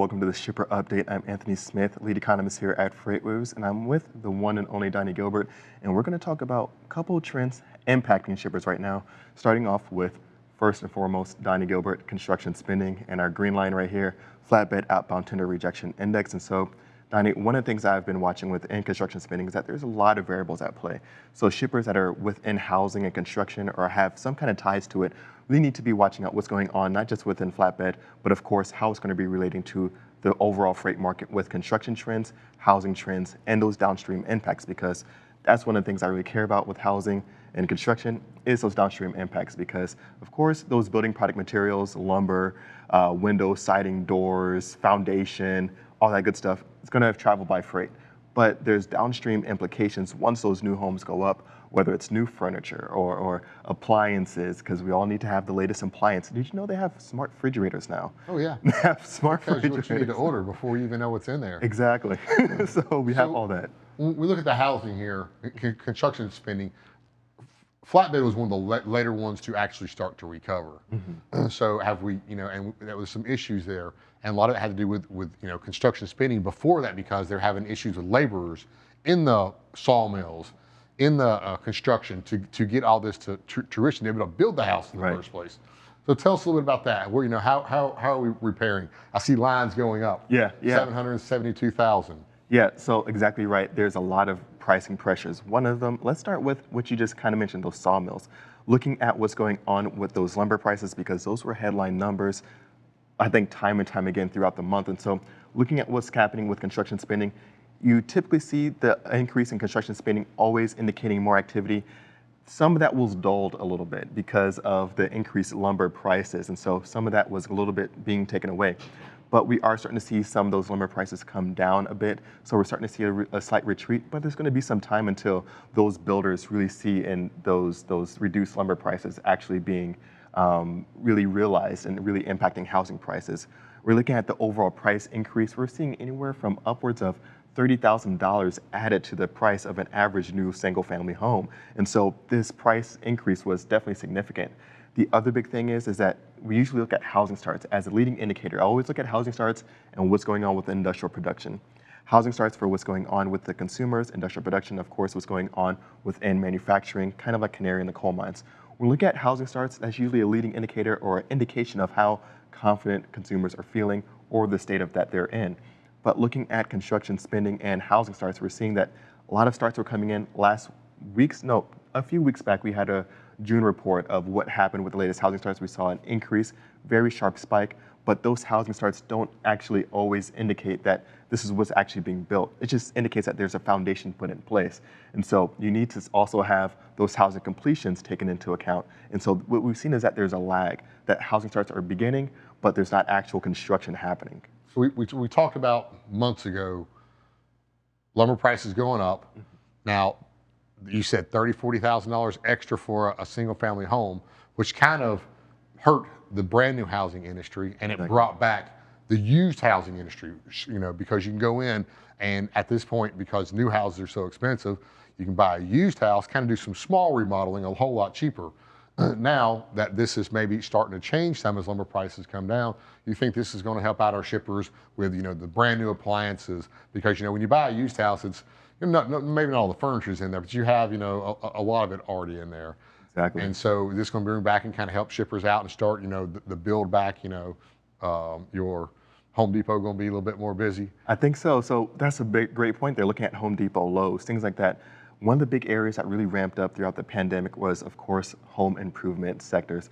welcome to the Shipper Update. I'm Anthony Smith, lead economist here at FreightWaves, and I'm with the one and only Donnie Gilbert, and we're going to talk about a couple of trends impacting shippers right now, starting off with, first and foremost, Donnie Gilbert, construction spending, and our green line right here, flatbed outbound tender rejection index. And so, Donnie, one of the things I've been watching within construction spending is that there's a lot of variables at play. So shippers that are within housing and construction or have some kind of ties to it really need to be watching out what's going on, not just within flatbed, but of course how it's going to be relating to the overall freight market with construction trends, housing trends, and those downstream impacts, because that's one of the things I really care about with housing and construction is those downstream impacts, because of course those building product materials, lumber, windows, siding, doors, foundation, all that good stuff, it's going to have traveled by freight. But there's downstream implications once those new homes go up, whether it's new furniture or appliances, because we all need to have the latest appliance. Did you know they have smart refrigerators now? Oh yeah. They have smart refrigerators. What you need to order before you even know what's in there. Exactly. So we have all that. When we look at the housing here, construction spending, flatbed was one of the later ones to actually start to recover. Mm-hmm. So have we, and there was some issues there. And a lot of it had to do with construction spending before that, because they're having issues with laborers in the sawmills, in the construction to get all this to fruition, to be able to build the house in the first place. So tell us a little bit about that. Where, how are we repairing? I see lines going up. Yeah. 772,000. Yeah, so exactly right. There's a lot of pricing pressures. One of them, let's start with what you just kind of mentioned, those sawmills. Looking at what's going on with those lumber prices, because those were headline numbers, I think, time and time again throughout the month. And so looking at what's happening with construction spending, you typically see the increase in construction spending always indicating more activity. Some of that was dulled a little bit because of the increased lumber prices. And so some of that was a little bit being taken away. But we are starting to see some of those lumber prices come down a bit. So we're starting to see a slight retreat, but there's going to be some time until those builders really see in those reduced lumber prices actually being really realized and really impacting housing prices. We're looking at the overall price increase. We're seeing anywhere from upwards of $30,000 added to the price of an average new single-family home. And so this price increase was definitely significant. The other big thing is that we usually look at housing starts as a leading indicator. I always look at housing starts and what's going on with industrial production. Housing starts for what's going on with the consumers, industrial production, of course, what's going on within manufacturing, kind of like canary in the coal mines. When we look at housing starts, that's usually a leading indicator or an indication of how confident consumers are feeling or the state of that they're in. But looking at construction spending and housing starts, we're seeing that a lot of starts were coming in a few weeks back, we had a June report of what happened with the latest housing starts. We saw an increase, very sharp spike, but those housing starts don't actually always indicate that this is what's actually being built. It just indicates that there's a foundation put in place. And so you need to also have those housing completions taken into account. And so what we've seen is that there's a lag, that housing starts are beginning, but there's not actual construction happening. So we talked about months ago, lumber prices going up. Mm-hmm. Now, you said $30,000, $40,000 extra for a single family home, which kind of hurt the brand new housing industry, and it brought back the used housing industry, because you can go in and at this point, because new houses are so expensive, you can buy a used house, kind of do some small remodeling a whole lot cheaper. Now that this is maybe starting to change some as lumber prices come down, you think this is going to help out our shippers with, the brand new appliances? Because, when you buy a used house, it's maybe not all the furniture is in there, but you have, a lot of it already in there. Exactly. And so this is going to bring back and kind of help shippers out and start, the build back, your Home Depot going to be a little bit more busy. I think so. So that's a great point. They're looking at Home Depot, Lowe's, things like that. One of the big areas that really ramped up throughout the pandemic was, of course, home improvement sectors.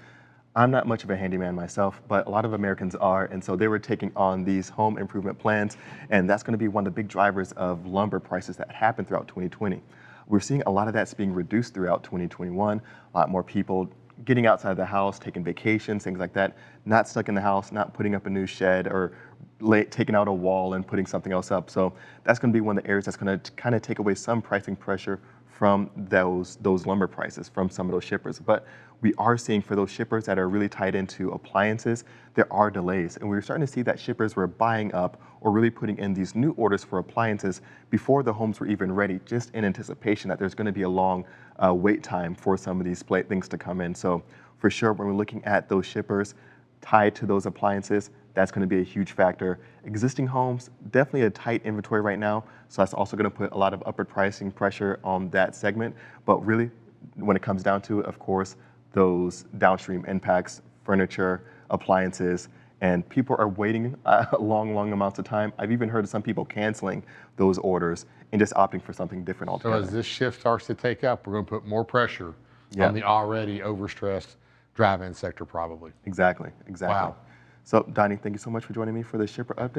I'm not much of a handyman myself, but a lot of Americans are, and so they were taking on these home improvement plans, and that's going to be one of the big drivers of lumber prices that happened throughout 2020. We're seeing a lot of that's being reduced throughout 2021, a lot more people getting outside the house, taking vacations, things like that, not stuck in the house, not putting up a new shed or taking out a wall and putting something else up. So that's going to be one of the areas that's going to kind of take away some pricing pressure from those lumber prices from some of those shippers. But we are seeing for those shippers that are really tied into appliances, there are delays. And we're starting to see that shippers were buying up or really putting in these new orders for appliances before the homes were even ready, just in anticipation that there's going to be a long wait time for some of these things to come in. So for sure, when we're looking at those shippers, tied to those appliances, that's going to be a huge factor. Existing homes, definitely a tight inventory right now, so that's also going to put a lot of upward pricing pressure on that segment. But really, when it comes down to it, of course, those downstream impacts, furniture, appliances, and people are waiting long amounts of time. I've even heard of some people canceling those orders and just opting for something different So altogether. as this shift starts to take up, we're going to put more pressure Yeah. on the already overstressed drive-in sector probably. Exactly. Wow. So, Donnie, thank you so much for joining me for the shipper update.